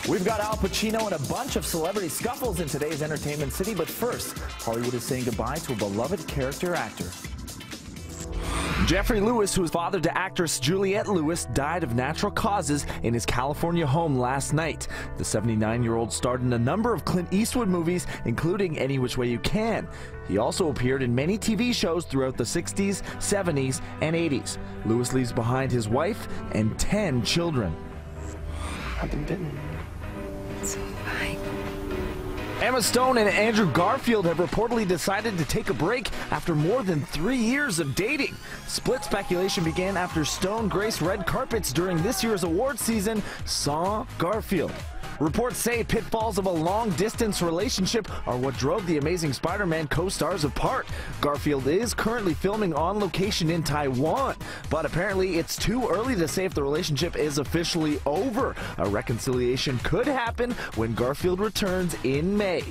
We've got Al Pacino and a bunch of celebrity scuffles in today's Entertainment City, but first, Hollywood is saying goodbye to a beloved character actor. Jeffrey Lewis, who is father to actress Juliette Lewis, died of natural causes in his California home last night. The 79-year-old starred in a number of Clint Eastwood movies, including Any Which Way You Can. He also appeared in many TV shows throughout the 60s, 70s, and 80s. Lewis leaves behind his wife and 10 children. I've been bitten. It's fine. Emma Stone and Andrew Garfield have reportedly decided to take a break after more than 3 years of dating. Split speculation began after Stone graced red carpets during this year's awards season, saw Garfield. Reports say pitfalls of a long-distance relationship are what drove the Amazing Spider-Man co-stars apart. Garfield is currently filming on location in Taiwan, but apparently it's too early to say if the relationship is officially over. A reconciliation could happen when Garfield returns in May.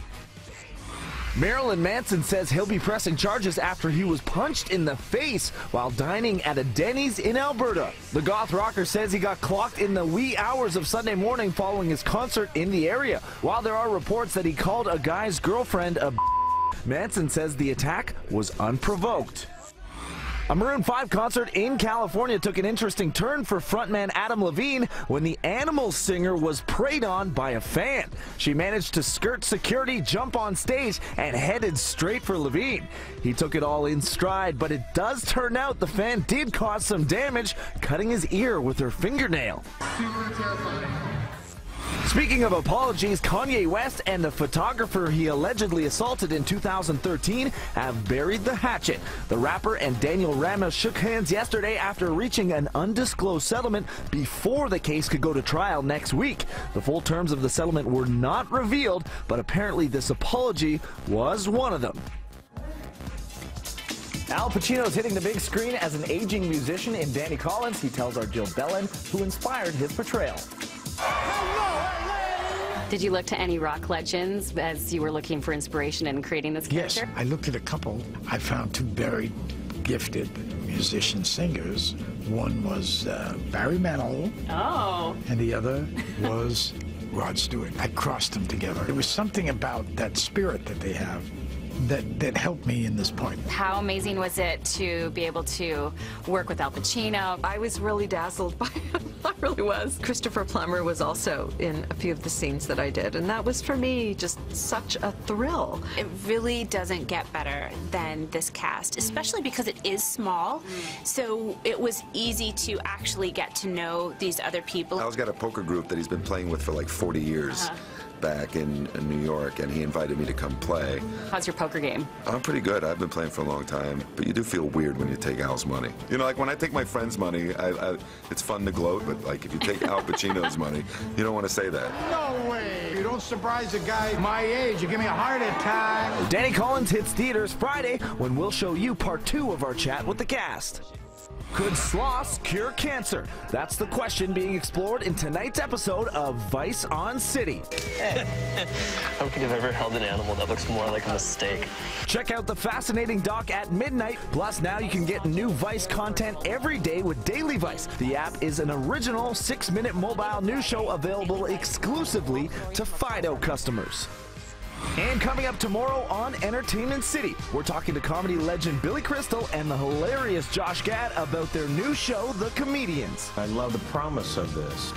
Marilyn Manson says he'll be pressing charges after he was punched in the face while dining at a Denny's in Alberta. The goth rocker says he got clocked in the wee hours of Sunday morning following his concert in the area. While there are reports that he called a guy's girlfriend a Manson says the attack was unprovoked. A Maroon 5 concert in California took an interesting turn for frontman Adam Levine when the Animals singer was preyed on by a fan. She managed to skirt security, jump on stage, and headed straight for Levine. He took it all in stride, but it does turn out the fan did cause some damage, cutting his ear with her fingernail. Super terrifying. Speaking of apologies, Kanye West and the photographer he allegedly assaulted in 2013 have buried the hatchet. The rapper and Daniel Ramos shook hands yesterday after reaching an undisclosed settlement before the case could go to trial next week. The full terms of the settlement were not revealed, but apparently this apology was one of them. Al Pacino is hitting the big screen as an aging musician in Danny Collins. He tells our Jill Bellin who inspired his portrayal. Did you look to any rock legends as you were looking for inspiration in creating this character? Yes, I looked at a couple. I found two very gifted musician singers. One was Barry Manilow. Oh. And the other was Rod Stewart. I crossed them together. There was something about that spirit that they have that helped me in this point. How amazing was it to be able to work with Al Pacino? I was really dazzled by him. I really was. Christopher Plummer was also in a few of the scenes that I did, and that was for me just such a thrill. It really doesn't get better than this cast, especially because it is small, so it was easy to actually get to know these other people. Al's got a poker group that he's been playing with for like 40 years. Back in New York, and he invited me to come play. How's your poker game? I'm pretty good. I've been playing for a long time, but you do feel weird when you take Al's money. You know, like when I take my friend's money, it's fun to gloat, but like if you take Al Pacino's money, you don't want to say that. No way! You don't surprise a guy my age. You give me a heart attack. Danny Collins hits theaters Friday when we'll show you part 2 of our chat with the cast. Could sloths cure cancer? That's the question being explored in tonight's episode of Vice on City. How could you have ever held an animal that looks more like a mistake? Check out the fascinating doc at midnight. Plus, now you can get new Vice content every day with Daily Vice. The app is an original 6-minute mobile news show available exclusively to Fido customers. And coming up tomorrow on Entertainment City, we're talking to comedy legend Billy Crystal and the hilarious Josh Gad about their new show, The Comedians. I love the promise of this.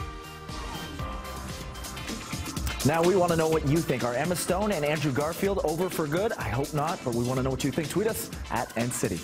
Now we want to know what you think. Are Emma Stone and Andrew Garfield over for good? I hope not, but we want to know what you think. Tweet us at NCity.